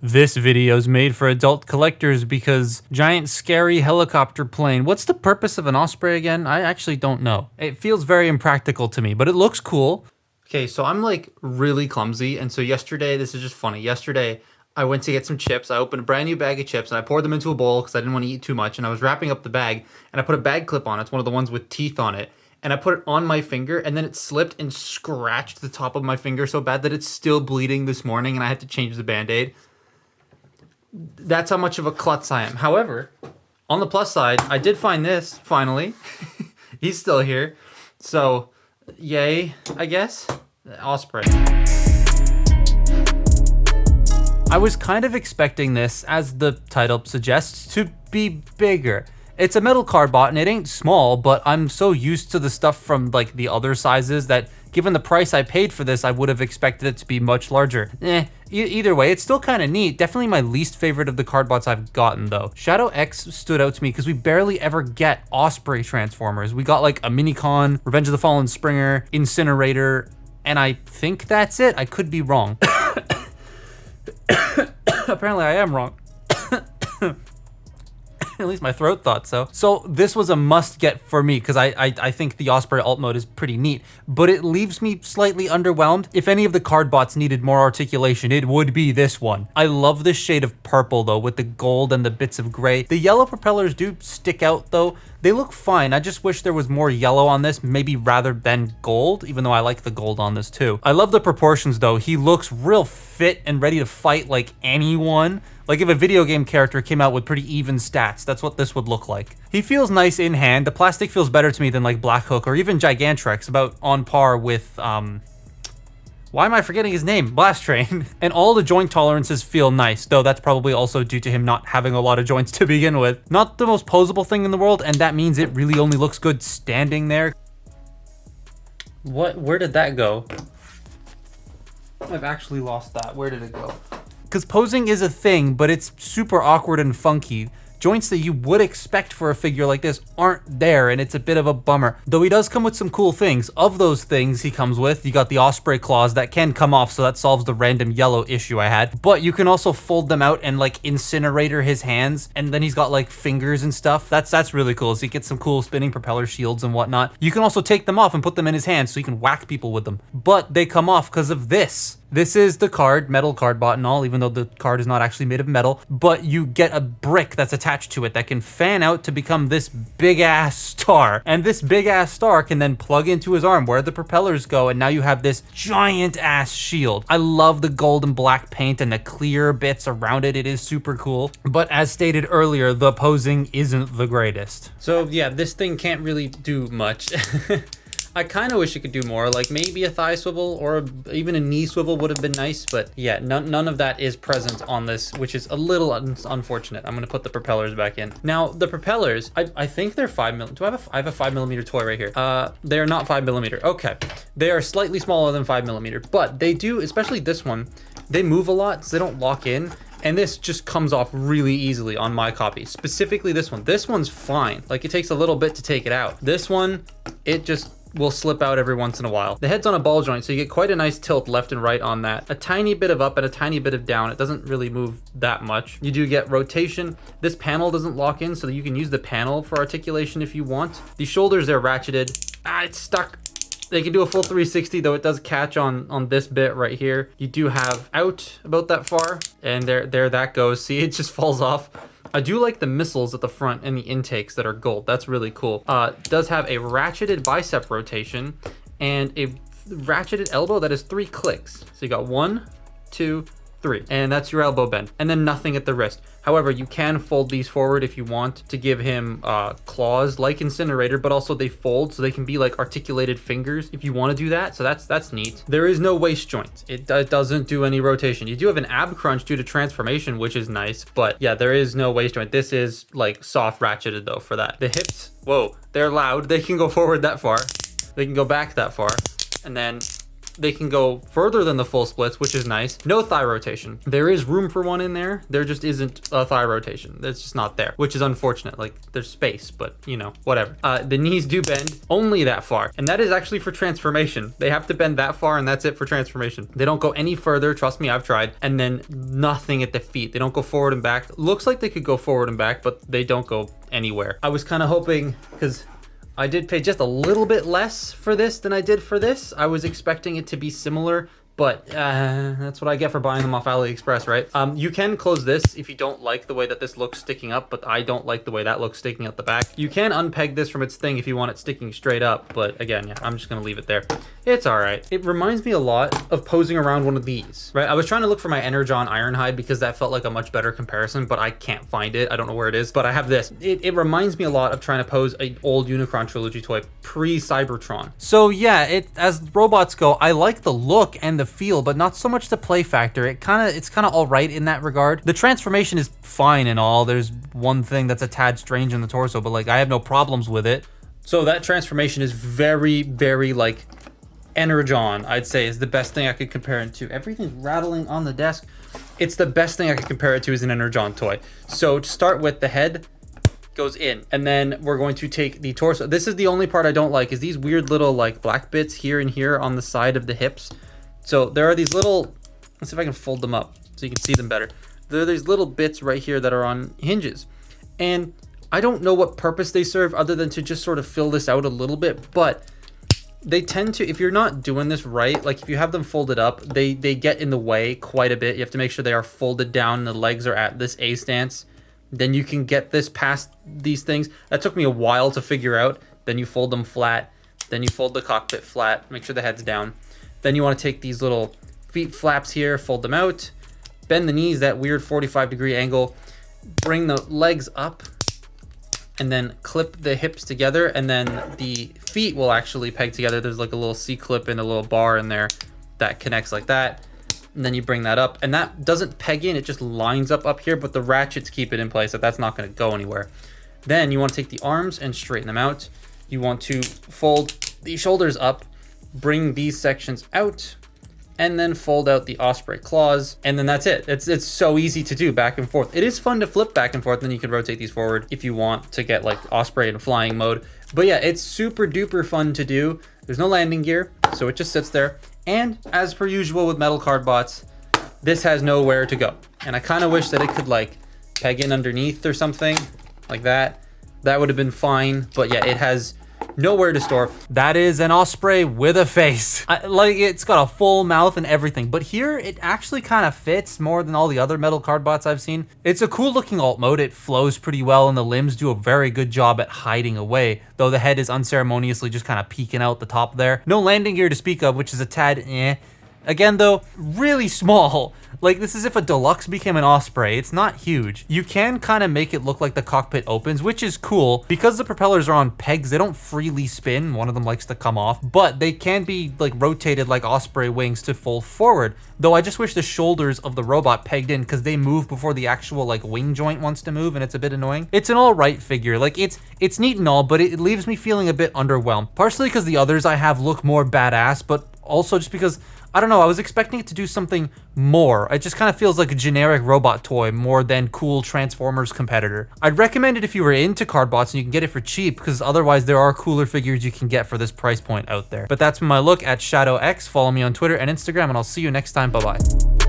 This video's made for adult collectors because giant scary helicopter plane. What's the purpose of an osprey again? I actually don't know. It feels very impractical to me, but it looks cool. Okay, so I'm like really clumsy, and so yesterday, this is just funny. Yesterday, I went to get some chips. I opened a brand new bag of chips and I poured them into a bowl because I didn't want to eat too much, and I was wrapping up the bag and I put a bag clip on it. It's one of the ones with teeth on it. And I put it on my finger, and then it slipped and scratched the top of my finger so bad that it's still bleeding this morning, and I had to change the Band-Aid. That's how much of a klutz I am. However, on the plus side, I did find this, finally. He's still here. So, yay, I guess. Osprey. I was kind of expecting this, as the title suggests, to be bigger. It's a metal cardbot and it ain't small, but I'm so used to the stuff from like the other sizes that given the price I paid for this, I would have expected it to be much larger. Either way, it's still kind of neat. Definitely my least favorite of the cardbots I've gotten though. Shadow X stood out to me because we barely ever get Osprey Transformers. We got like a Minicon, Revenge of the Fallen Springer, Incinerator, and I think that's it. I could be wrong. Apparently I am wrong. At least my throat thought so. So this was a must get for me because I think the Osprey alt mode is pretty neat, but it leaves me slightly underwhelmed. If any of the cardbots needed more articulation, it would be this one. I love this shade of purple though, with the gold and the bits of gray. The yellow propellers do stick out though. They look fine. I just wish there was more yellow on this, maybe rather than gold, even though I like the gold on this too. I love the proportions though. He looks real fit and ready to fight like anyone. Like if a video game character came out with pretty even stats, that's what this would look like. He feels nice in hand. The plastic feels better to me than like Black Hook or even Gigantrex, about on par with, why am I forgetting his name? Blast Train. And all the joint tolerances feel nice, though that's probably also due to him not having a lot of joints to begin with. Not the most posable thing in the world, and that means it really only looks good standing there. Where did that go? I've actually lost that. Where did it go? Because posing is a thing, but it's super awkward and funky. Joints that you would expect for a figure like this aren't there, and it's a bit of a bummer. Though he does come with some cool things. Of those things he comes with, you got the Osprey claws that can come off, so that solves the random yellow issue I had. But you can also fold them out and like incinerator his hands, and then he's got like fingers and stuff. That's really cool. So you get some cool spinning propeller shields and whatnot. You can also take them off and put them in his hands so you can whack people with them. But they come off because of this. This is the card, metal cardbot and all, even though the card is not actually made of metal, but you get a brick that's attached to it that can fan out to become this big ass star. And this big ass star can then plug into his arm where the propellers go, and now you have this giant ass shield. I love the gold and black paint and the clear bits around it. It is super cool. But as stated earlier, the posing isn't the greatest. So yeah, this thing can't really do much. I kind of wish it could do more, like maybe a thigh swivel or even a knee swivel would have been nice, but yeah, none of that is present on this, which is a little unfortunate. I'm gonna put the propellers back in. Now, the propellers, I think they're 5mm. I have a 5mm toy right here. They are not 5mm. Okay, they are slightly smaller than 5mm, but they do, especially this one, they move a lot, so they don't lock in. And this just comes off really easily on my copy. Specifically this one. This one's fine. Like it takes a little bit to take it out. This one, it just will slip out every once in a while. The head's on a ball joint, so you get quite a nice tilt left and right on that. A tiny bit of up and a tiny bit of down. It doesn't really move that much. You do get rotation. This panel doesn't lock in, so you can use the panel for articulation if you want. The shoulders, they're ratcheted. It's stuck. They can do a full 360, though it does catch on this bit right here. You do have out about that far, and there that goes. See, it just falls off. I do like the missiles at the front and the intakes that are gold. That's really cool. It does have a ratcheted bicep rotation and a ratcheted elbow that is 3 clicks. So you got 1, 2, 3, and that's your elbow bend, and then nothing at the wrist. However, you can fold these forward if you want to give him claws like Incinerator, but also they fold so they can be like articulated fingers if you want to do that. So that's neat. There is no waist joint. It doesn't do any rotation. You do have an ab crunch due to transformation, which is nice, but yeah, there is no waist joint. This is like soft ratcheted though for that. The hips, whoa, they're loud. They can go forward that far. They can go back that far, and then They can go further than the full splits, which is nice. No thigh rotation. There is room for one in there. There just isn't a thigh rotation. It's just not there, which is unfortunate. Like, there's space, but you know, whatever. The knees do bend only that far, and that is actually for transformation. They have to bend that far, and that's it for transformation. They don't go any further. Trust me, I've tried. And then nothing at the feet. They don't go forward and back. Looks like they could go forward and back, but they don't go anywhere. I was kind of hoping, because I did pay just a little bit less for this than I did for this. I was expecting it to be similar, but that's what I get for buying them off AliExpress, right? You can close this if you don't like the way that this looks sticking up, but I don't like the way that looks sticking out the back. You can unpeg this from its thing if you want it sticking straight up, but again, yeah, I'm just gonna leave it there. It's all right. It reminds me a lot of posing around one of these, right? I was trying to look for my Energon Ironhide because that felt like a much better comparison, but I can't find it. I don't know where it is, but I have this. It reminds me a lot of trying to pose an old Unicron Trilogy toy pre-Cybertron. So yeah, as robots go, I like the look and the feel, but not so much the play factor. It's kind of all right in that regard. The transformation is fine and all. There's one thing that's a tad strange in the torso, but like I have no problems with it. So that transformation is very, very like Energon, I'd say, is the best thing I could compare it to. Everything's rattling on the desk. It's the best thing I could compare it to as an Energon toy. So to start with, the head goes in, and then we're going to take the torso. This is the only part I don't like, is these weird little like black bits here and here on the side of the hips. So there are these little, let's see if I can fold them up so you can see them better. There are these little bits right here that are on hinges, and I don't know what purpose they serve other than to just sort of fill this out a little bit, but they tend to, if you're not doing this right, like if you have them folded up, they get in the way quite a bit. You have to make sure they are folded down and the legs are at this A stance. Then you can get this past these things. That took me a while to figure out. Then you fold them flat. Then you fold the cockpit flat. Make sure the head's down. Then you want to take these little feet flaps here, fold them out, bend the knees, that weird 45-degree angle, bring the legs up, and then clip the hips together, and then the feet will actually peg together. There's like a little C-clip and a little bar in there that connects like that. And then you bring that up, and that doesn't peg in, it just lines up here, but the ratchets keep it in place, so that's not gonna go anywhere. Then you wanna take the arms and straighten them out. You want to fold the shoulders up, bring these sections out, and then fold out the osprey claws, and then that's it. It's so easy to do back and forth. It is fun to flip back and forth, then you can rotate these forward if you want to get like osprey in flying mode. But yeah, it's super duper fun to do. There's no landing gear, so it just sits there. And as per usual with metal card bots, this has nowhere to go. And I kind of wish that it could like peg in underneath or something like that. That would have been fine, but yeah, it has nowhere to store. That is an osprey with a face. Like, it's got a full mouth and everything, but here it actually kind of fits more than all the other metal card bots I've seen. It's a cool looking alt mode. It flows pretty well, and the limbs do a very good job at hiding away, though the head is unceremoniously just kind of peeking out the top there. No landing gear to speak of, which is a tad eh. Again though, really small. Like, this is if a deluxe became an osprey. It's not huge. You can kind of make it look like the cockpit opens, which is cool. Because the propellers are on pegs, they don't freely spin. One of them likes to come off, but they can be like rotated like osprey wings to fold forward. Though I just wish the shoulders of the robot pegged in, because they move before the actual like wing joint wants to move, and it's a bit annoying. It's an all right figure. Like, it's neat and all, but it leaves me feeling a bit underwhelmed. Partially because the others I have look more badass, but also just because, I don't know, I was expecting it to do something more. It just kind of feels like a generic robot toy more than cool Transformers competitor. I'd recommend it if you were into card bots and you can get it for cheap, because otherwise there are cooler figures you can get for this price point out there. But that's my look at Shadow X. Follow me on Twitter and Instagram, and I'll see you next time. Bye-bye.